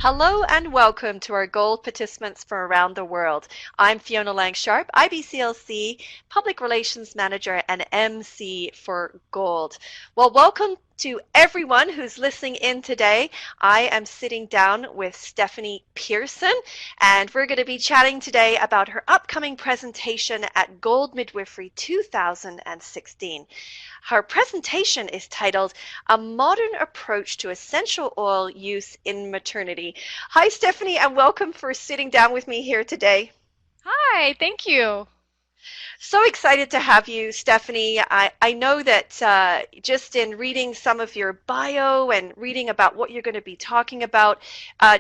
Hello and welcome to our Gold participants from around the world. I'm Fiona Lang-Sharp, IBCLC Public Relations Manager and MC for Gold. Well, welcome to everyone who's listening in today. I am sitting down with Stephanie Pearson, and we're going to be chatting today about her upcoming presentation at Gold Midwifery 2016. Her presentation is titled A Modern Approach to Essential Oil Use in Maternity. Hi, Stephanie, and welcome for sitting down with me here today. Hi, thank you. So excited to have you, Stephanie. I know that just in reading some of your bio and reading about what you're going to be talking about,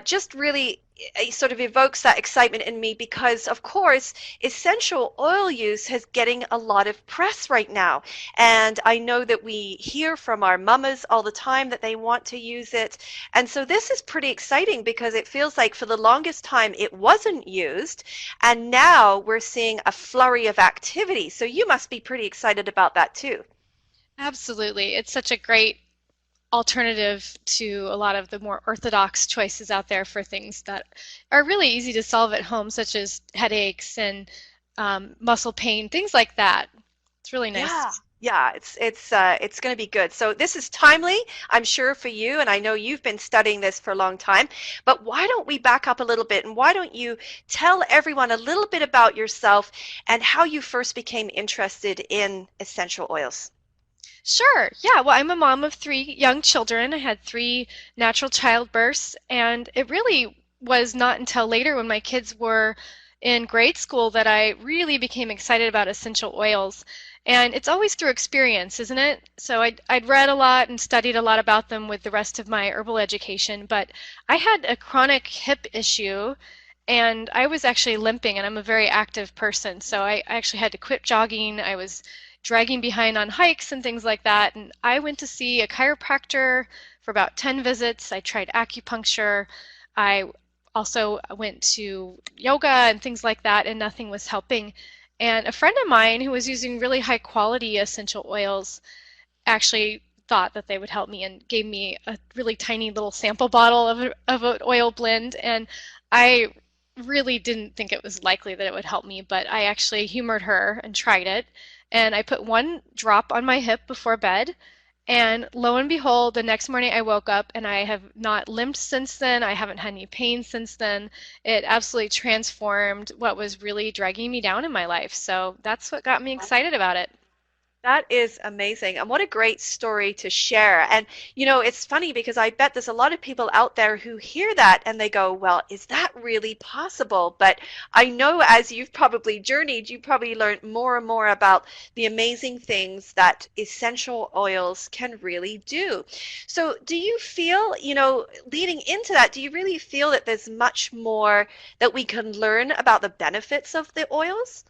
just really sort of evokes that excitement in me because, of course, essential oil use is getting a lot of press right now. And I know that we hear from our mamas all the time that they want to use it. And so this is pretty exciting because it feels like for the longest time it wasn't used. And now we're seeing a flurry of activity. So you must be pretty excited about that too. Absolutely. It's such a great alternative to a lot of the more orthodox choices out there for things that are really easy to solve at home, such as headaches and muscle pain, things like that. It's really nice. Yeah. Yeah, it's going to be good. So this is timely, I'm sure, for you, and I know you've been studying this for a long time. But why don't we back up a little bit, and why don't you tell everyone a little bit about yourself and how you first became interested in essential oils? Sure. Yeah. Well, I'm a mom of three young children. I had three natural childbirths, and it really was not until later when my kids were in grade school that I really became excited about essential oils. And it's always through experience, isn't it? So I'd read a lot and studied a lot about them with the rest of my herbal education, but I had a chronic hip issue and I was actually limping, and I'm a very active person, so I actually had to quit jogging. I was dragging behind on hikes and things like that, and I went to see a chiropractor for about 10 visits. I tried acupuncture. I also went to yoga and things like that, and nothing was helping. And a friend of mine who was using really high quality essential oils actually thought that they would help me and gave me a really tiny little sample bottle of an oil blend. And I really didn't think it was likely that it would help me, but I actually humored her and tried it. And I put one drop on my hip before bed. And lo and behold, the next morning I woke up and I have not limped since then. I haven't had any pain since then. It absolutely transformed what was really dragging me down in my life. So that's what got me excited about it. That is amazing. And what a great story to share. And, it's funny because I bet there's a lot of people out there who hear that and they go, well, is that really possible? But I know as you've probably journeyed, you probably learned more and more about the amazing things that essential oils can really do. So do you feel, leading into that, do you really feel that there's much more that we can learn about the benefits of the oils?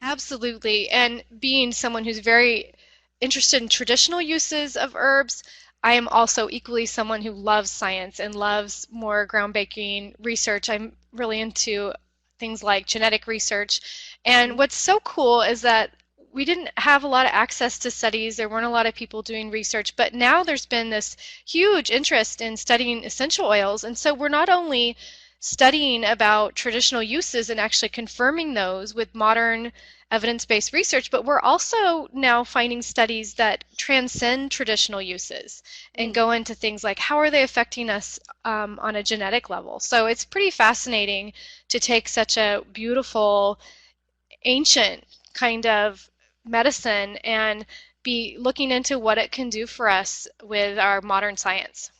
Absolutely. And being someone who's very interested in traditional uses of herbs, I am also equally someone who loves science and loves more groundbreaking research. I'm really into things like genetic research. And what's so cool is that we didn't have a lot of access to studies. There weren't a lot of people doing research, but now there's been this huge interest in studying essential oils. And so we're not only studying about traditional uses and actually confirming those with modern evidence-based research, but we're also now finding studies that transcend traditional uses and go into things like how are they affecting us on a genetic level. So it's pretty fascinating to take such a beautiful, ancient kind of medicine and be looking into what it can do for us with our modern science.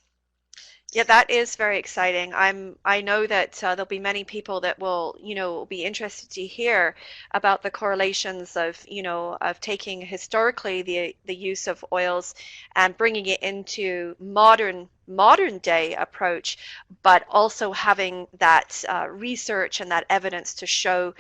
Yeah, that is very exciting. I know that there'll be many people that will, be interested to hear about the correlations of taking historically the use of oils and bringing it into modern day approach, but also having that research and that evidence to show,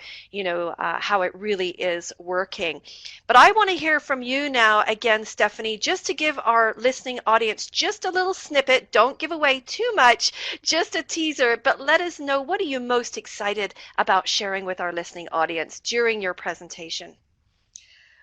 how it really is working. But I want to hear from you now again, Stephanie, just to give our listening audience just a little snippet. Don't give away too much, just a teaser, but let us know, what are you most excited about sharing with our listening audience during your presentation?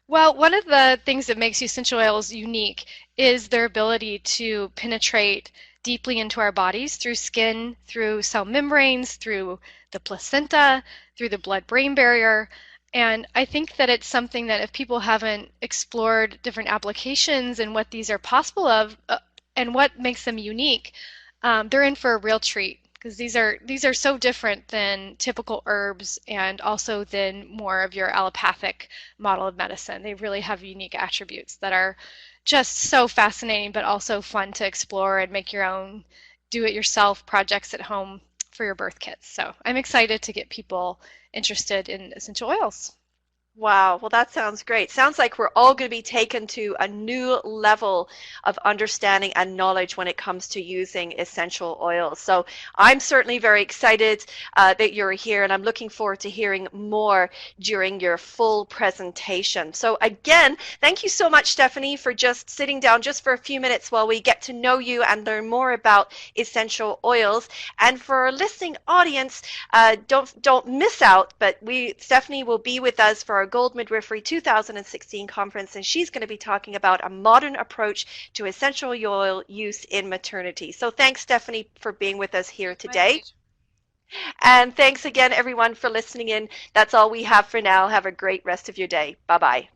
Well, one of the things that makes essential oils unique is their ability to penetrate deeply into our bodies through skin, through cell membranes, through the placenta, through the blood-brain barrier. And I think that it's something that if people haven't explored different applications and what these are possible of, and what makes them unique, they're in for a real treat because these are so different than typical herbs and also than more of your allopathic model of medicine. They really have unique attributes that are just so fascinating, but also fun to explore and make your own do-it-yourself projects at home for your birth kits. So I'm excited to get people interested in essential oils. Wow, well, that sounds great. Sounds like we're all going to be taken to a new level of understanding and knowledge when it comes to using essential oils. So I'm certainly very excited that you're here, and I'm looking forward to hearing more during your full presentation. So again, thank you so much, Stephanie, for just sitting down just for a few minutes while we get to know you and learn more about essential oils. And for our listening audience, don't miss out, but Stephanie will be with us for our Gold Midwifery 2016 conference, and she's going to be talking about a modern approach to essential oil use in maternity. So thanks, Stephanie, for being with us here My today. pleasure. And thanks again, everyone, for listening in. That's all we have for now. Have a great rest of your day. Bye-bye.